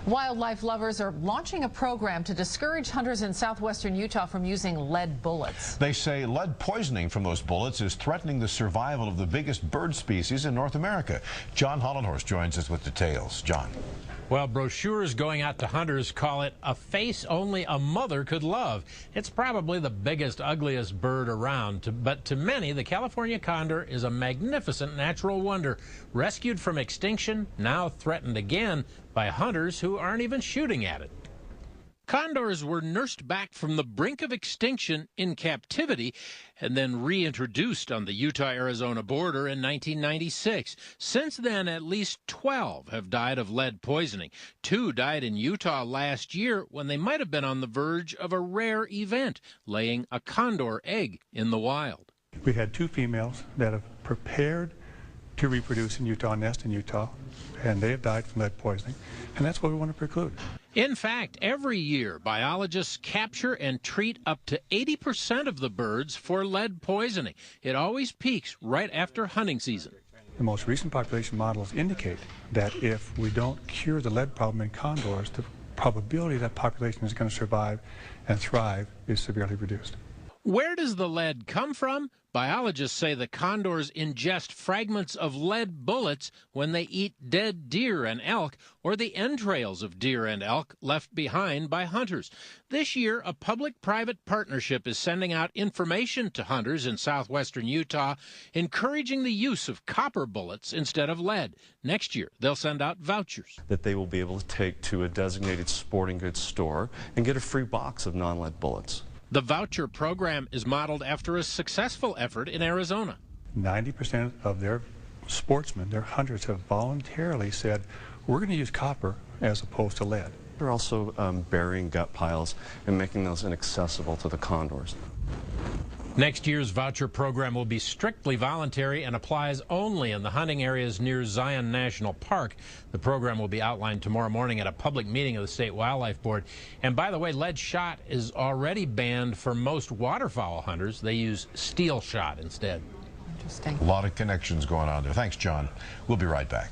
Wildlife lovers are launching a program to discourage hunters in southwestern Utah from using lead bullets. They say lead poisoning from those bullets is threatening the survival of the biggest bird species in North America. John Hollenhorst joins us with details. John. Well, brochures going out to hunters call it a face only a mother could love. It's probably the biggest, ugliest bird around, but to many, the California condor is a magnificent natural wonder. Rescued from extinction, now threatened again by hunters who aren't even shooting at it. Condors were nursed back from the brink of extinction in captivity and then reintroduced on the Utah-Arizona border in 1996. Since then, at least 12 have died of lead poisoning. 2 died in Utah last year when they might have been on the verge of a rare event, laying a condor egg in the wild. We had 2 females that have prepared to reproduce in Utah, nest in Utah, and they have died from lead poisoning, and that's what we want to preclude. In fact, every year, biologists capture and treat up to 80% of the birds for lead poisoning. It always peaks right after hunting season. The most recent population models indicate that if we don't cure the lead problem in condors, the probability that population is going to survive and thrive is severely reduced. Where does the lead come from? Biologists say the condors ingest fragments of lead bullets when they eat dead deer and elk, or the entrails of deer and elk left behind by hunters. This year, a public-private partnership is sending out information to hunters in southwestern Utah, encouraging the use of copper bullets instead of lead. Next year, they'll send out vouchers that they will be able to take to a designated sporting goods store and get a free box of non-lead bullets. The voucher program is modeled after a successful effort in Arizona. 90% of their sportsmen, their hunters, have voluntarily said, we're going to use copper as opposed to lead. They're also burying gut piles and making those inaccessible to the condors. Next year's voucher program will be strictly voluntary and applies only in the hunting areas near Zion National Park. The program will be outlined tomorrow morning at a public meeting of the State Wildlife Board. And by the way, lead shot is already banned for most waterfowl hunters. They use steel shot instead. Interesting. A lot of connections going on there. Thanks, John. We'll be right back.